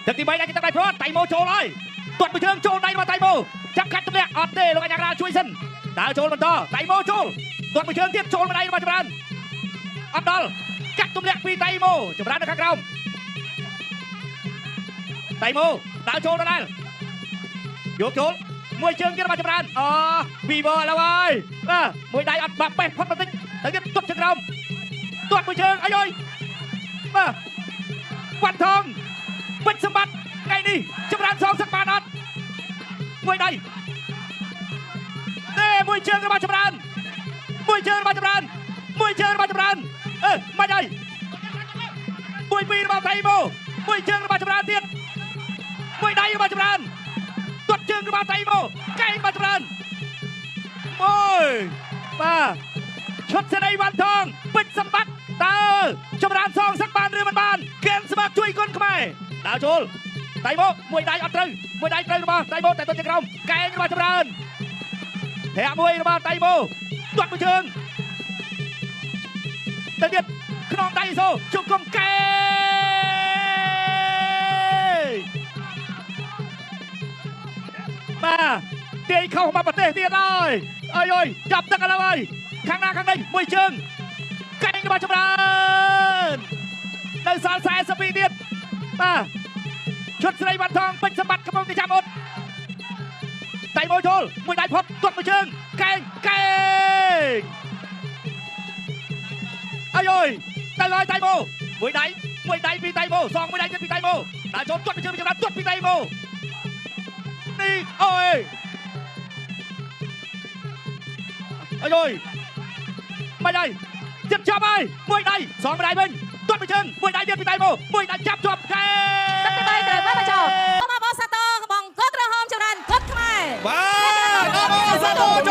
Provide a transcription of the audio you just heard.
ទឹកទី3ដៃគេទឹកដៃព្រោះតៃម៉ូចូលហើយទាត់មួយជើងចូលដៃរបស់តៃម៉ូចាប់កាត់ទម្លាក់អត់ទេលោកអាញារាជួយសិនដើរចូលបន្តតៃម៉ូចូលទាត់មួយជើងទៀតចូលមកដៃរបស់ចម្រើនអត់ដល់កាត់ទម្លាក់ពីតៃម៉ូចម្រើននៅខាងក្រោមតៃម៉ូដើរចូលដដែលយកចូលមួយជើងទៀតរបស់ចម្រើនអូពីបឥឡូវហើយមួយដៃអត់បាក់បេះផុតបន្តិចទៅទៀតទាត់ជើងក្រោមទាត់មួយជើងអីអើយបាទវ៉ាន់ថងពេជ្រសម្បត្តិថ្ងៃនេះចម្រើនសងសឹកបានអត់មួយដៃទេមួយជើងរបស់ចម្រើនមួយជើងរបស់ចម្រើនមួយជើងរបស់ចម្រើនមិនហើយមួយពីររបស់តៃម៉ូមួយជើងរបស់ចម្រើនទៀតមួយដៃរបស់ចម្រើនទាត់ជើងរបស់តៃម៉ូកែងរបស់ចម្រើនមួយបាទឈុតសេរីវ៉ាន់ថងពេជ្រសម្បត្តិតើចម្រើនសងសឹកបានឬមិនបានគែមស្មាតជួយគុណខ្មែរដើរចូលតៃម៉ូមួយដៃអត់ត្រូវមួយដៃត្រូវរបស់តៃម៉ូតែទៅជាក្រោមកែងរបស់ចម្រើនធាក់មួយរបស់តៃម៉ូទាត់មួយជើងទៅទៀតខ្នងដៃសូជង្គង់កែបាទទាយខុសមកប្រទេសទៀតហើយអើយចាប់ទឹកឥឡូវហើយខាងណាខាងនេះមួយជើងកែងរបស់ចម្រើននៅសល់42ទៀតបាទឈុតស្រីវ៉ាន់ថងពេជ្រសម្បត្តិកំពុងតែចាំអត់តៃម៉ូចូលមួយដៃផុតទាត់មួយជើងកែងអើយទៅហើយតៃម៉ូមួយដៃពីតៃម៉ូសងមួយដៃទៀតពីតៃម៉ូដើរចូលទាត់មួយជើងពីចម្រើនទាត់ពីតៃម៉ូនេះអូយមិនហើយទៀតចាប់ហើយមួយដៃសងមួយដៃវិញទាត់មួយជើងមួយដៃទៀតពីតៃម៉ូមួយដៃចាប់ជាប់កែទឹកទី3ត្រូវបានចូលមកបោះសាទរបងកូនក្រហមចម្រើនគុតខ្មែរបាទអបអរសាទរ